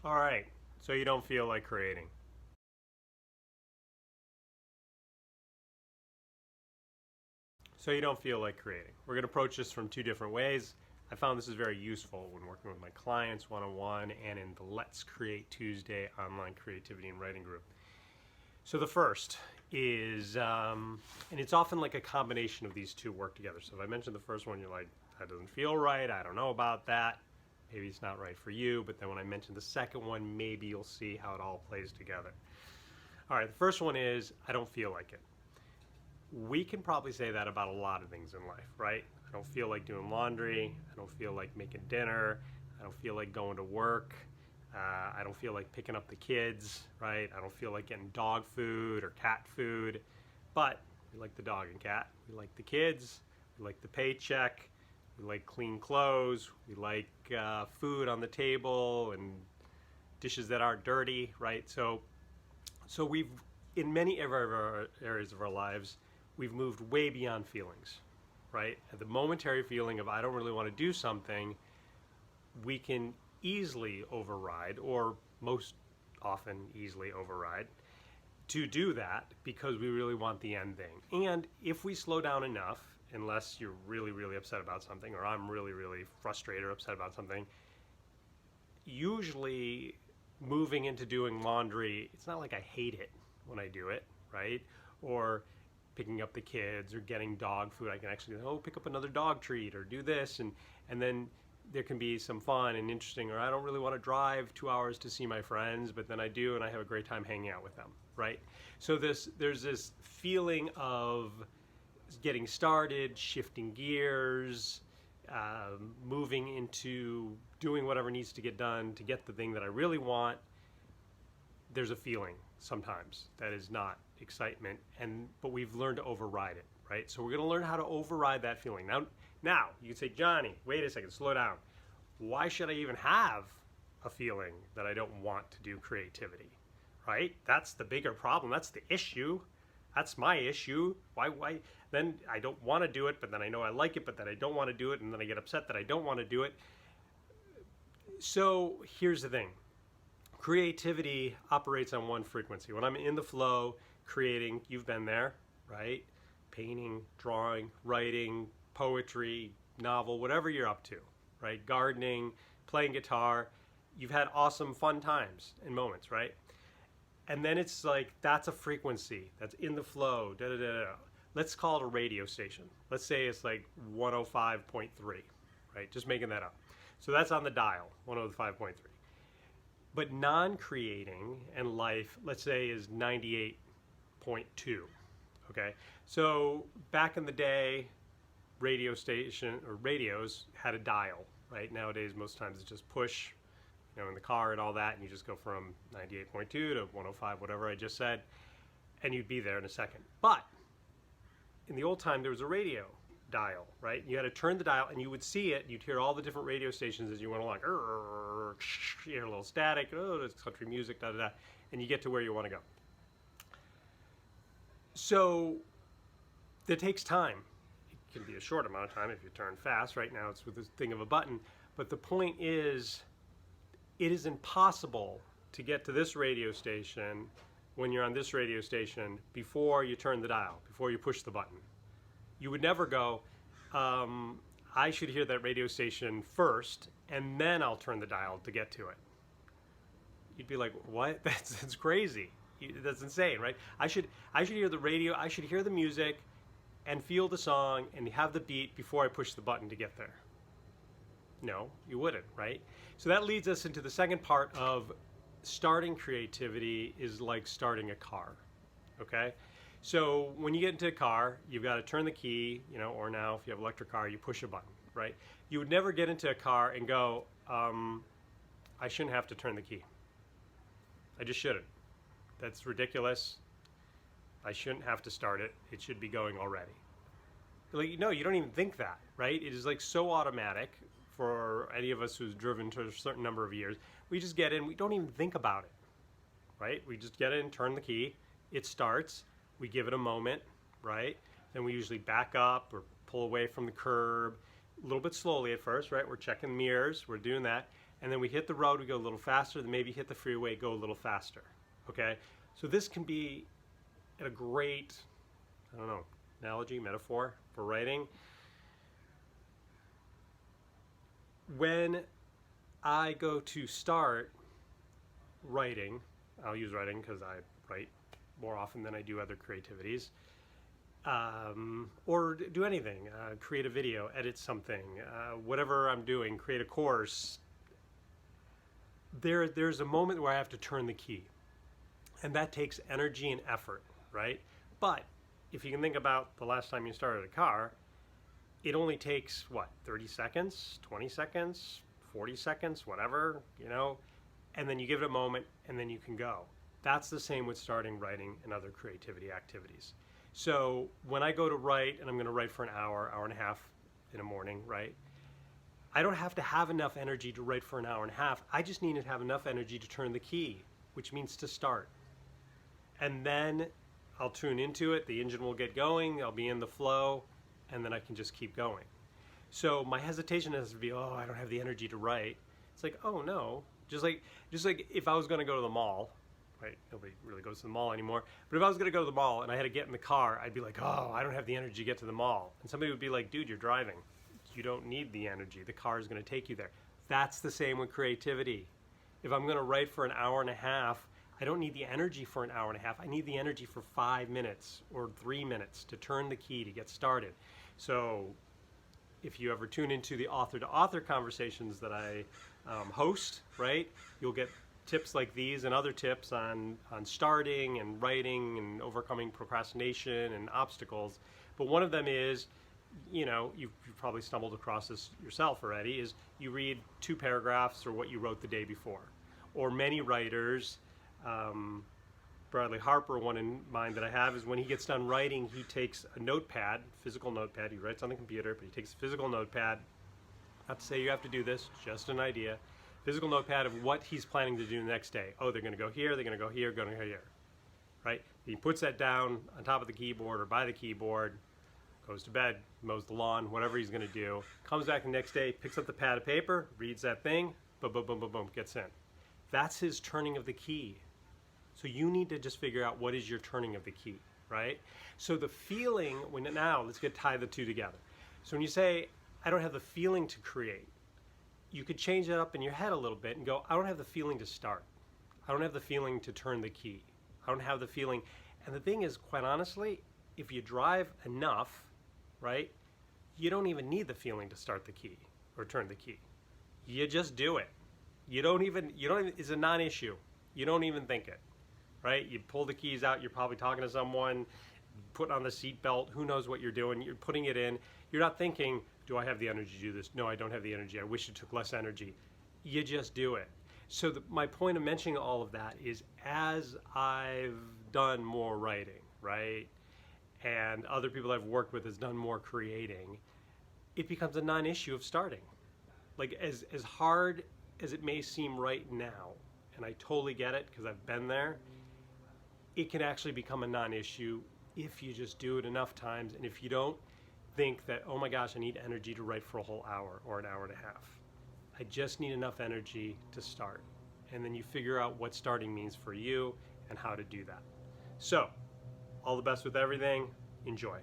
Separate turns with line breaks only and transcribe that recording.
All right, so you don't feel like creating. So you don't feel like creating. We're going to approach this from two different ways. I found this is very useful when working with my clients one-on-one and in the Let's Create Tuesday online creativity and writing group. So the first is, and it's often like a combination of these two work together. So if I mentioned the first one, you're like, that doesn't feel right, I don't know about that. Maybe it's not right for you, but then when I mention the second one, maybe you'll see how it all plays together. All right, the first one is, I don't feel like it. We can probably say that about a lot of things in life, right? I don't feel like doing laundry. I don't feel like making dinner. I don't feel like going to work. I don't feel like picking up the kids, right? I don't feel like getting dog food or cat food. But we like the dog and cat. We like the kids. We like the paycheck. We like clean clothes. We like food on the table and dishes that aren't dirty, right? So we've, in many of our areas of our lives, we've moved way beyond feelings, right? At the momentary feeling of I don't really want to do something, we can easily override, or most often easily override, to do that because we really want the end thing. And if we slow down enough, unless you're really, really upset about something, or I'm really, really frustrated or upset about something, usually moving into doing laundry, it's not like I hate it when I do it, right? Or picking up the kids or getting dog food. I can actually, pick up another dog treat or do this, and then there can be some fun and interesting, or I don't really want to drive 2 hours to see my friends, but then I do and I have a great time hanging out with them, right? So there's this feeling of getting started, shifting gears, moving into doing whatever needs to get done to get the thing that I really want. There's a feeling sometimes that is not excitement, but we've learned to override it, right? So we're going to learn how to override that feeling. Now you can say, Johnny, wait a second, slow down. Why should I even have a feeling that I don't want to do creativity, right? That's the bigger problem. That's the issue. That's my issue. Why? Then I don't want to do it, but then I know I like it, but then I don't want to do it, and then I get upset that I don't want to do it. So here's the thing. Creativity operates on one frequency. When I'm in the flow, creating, you've been there, right? Painting, drawing, writing, poetry, novel, whatever you're up to, right? Gardening, playing guitar, you've had awesome fun times and moments, right? And then it's like, that's a frequency, that's in the flow, da da da da. Let's call it a radio station. Let's say it's like 105.3, right? Just making that up. So that's on the dial, 105.3. But non-creating and life, let's say, is 98.2, okay? So back in the day, radio station or radios had a dial, right? Nowadays, most times it's just push, in the car and all that, and you just go from 98.2 to 105, whatever I just said, and you'd be there in a second. But in the old time, there was a radio dial, right? You had to turn the dial, and you would see it. You'd hear all the different radio stations as you went along. You hear a little static. Oh, there's country music, da da da, and you get to where you want to go. So that takes time. It can be a short amount of time if you turn fast. Right now, it's with this thing of a button. But the point is, it is impossible to get to this radio station when you're on this radio station before you turn the dial, before you push the button. You would never go, I should hear that radio station first, and then I'll turn the dial to get to it. You'd be like, what? That's crazy. That's insane, right? I should hear the radio, I should hear the music and feel the song and have the beat before I push the button to get there. No, you wouldn't, right? So that leads us into the second part of starting creativity is like starting a car, okay? So when you get into a car, you've got to turn the key, or now if you have an electric car, you push a button, right? You would never get into a car and go, I shouldn't have to turn the key. I just shouldn't. That's ridiculous. I shouldn't have to start it. It should be going already. Like, no, you don't even think that, right? It is like so automatic for any of us who's driven to a certain number of years. We just get in, we don't even think about it, right? We just get in, turn the key, it starts, we give it a moment, right? Then we usually back up or pull away from the curb, a little bit slowly at first, right? We're checking mirrors, we're doing that. and then we hit the road, we go a little faster, then maybe hit the freeway, go a little faster. Okay? So this can be a great, I don't know, analogy, metaphor for writing. When I go to start writing, I'll use writing because I write more often than I do other creativities, or do anything, create a video, edit something, whatever I'm doing, create a course. There's a moment where I have to turn the key, and that takes energy and effort, right? But if you can think about the last time you started a car, it only takes, what, 30 seconds, 20 seconds, 40 seconds, whatever, you know, and then you give it a moment and then you can go. That's the same with starting writing and other creativity activities. So when I go to write, and I'm going to write for an hour, hour and a half in the morning, right? I don't have to have enough energy to write for an hour and a half. I just need to have enough energy to turn the key, which means to start. And then I'll tune into it, the engine will get going, I'll be in the flow, and then I can just keep going. So my hesitation has to be, oh, I don't have the energy to write. It's like, oh no, just like if I was going to go to the mall, right? Nobody really goes to the mall anymore. But if I was going to go to the mall and I had to get in the car, I'd be like, oh, I don't have the energy to get to the mall. And somebody would be like, dude, you're driving. You don't need the energy. The car is going to take you there. That's the same with creativity. If I'm going to write for an hour and a half, I don't need the energy for an hour and a half. I need the energy for 5 minutes or 3 minutes to turn the key to get started. So if you ever tune into the author-to-author conversations that I host, right, you'll get tips like these and other tips on starting and writing and overcoming procrastination and obstacles. But one of them is, you know, you've probably stumbled across this yourself already, is you read 2 paragraphs or what you wrote the day before. Or many writers, Bradley Harper, one in mind that I have, is when he gets done writing, he takes a notepad, physical notepad, he writes on the computer, but he takes a physical notepad. Not to say you have to do this, just an idea. Physical notepad of what he's planning to do the next day. Oh, they're going to go here, they're going to go here, going to go here, right? He puts that down on top of the keyboard or by the keyboard, goes to bed, mows the lawn, whatever he's going to do, comes back the next day, picks up the pad of paper, reads that thing, boom, boom, boom, boom, boom, gets in. That's his turning of the key. So you need to just figure out what is your turning of the key, right? So the feeling, now let's tie the two together. So when you say, I don't have the feeling to create, you could change that up in your head a little bit and go, I don't have the feeling to start. I don't have the feeling to turn the key. I don't have the feeling. And the thing is, quite honestly, if you drive enough, right, you don't even need the feeling to start the key or turn the key. You just do it. You don't even, it's a non-issue. You don't even think it, right? You pull the keys out, you're probably talking to someone, putting on the seatbelt, who knows what you're doing, you're putting it in. You're not thinking, do I have the energy to do this? No, I don't have the energy. I wish it took less energy. You just do it. So my point of mentioning all of that is, as I've done more writing, right, and other people I've worked with has done more creating, it becomes a non-issue of starting. Like, as hard as it may seem right now, and I totally get it because I've been there, it can actually become a non-issue if you just do it enough times, and if you don't think that, oh my gosh, I need energy to write for a whole hour or an hour and a half. I just need enough energy to start. And then you figure out what starting means for you and how to do that. So, all the best with everything. Enjoy.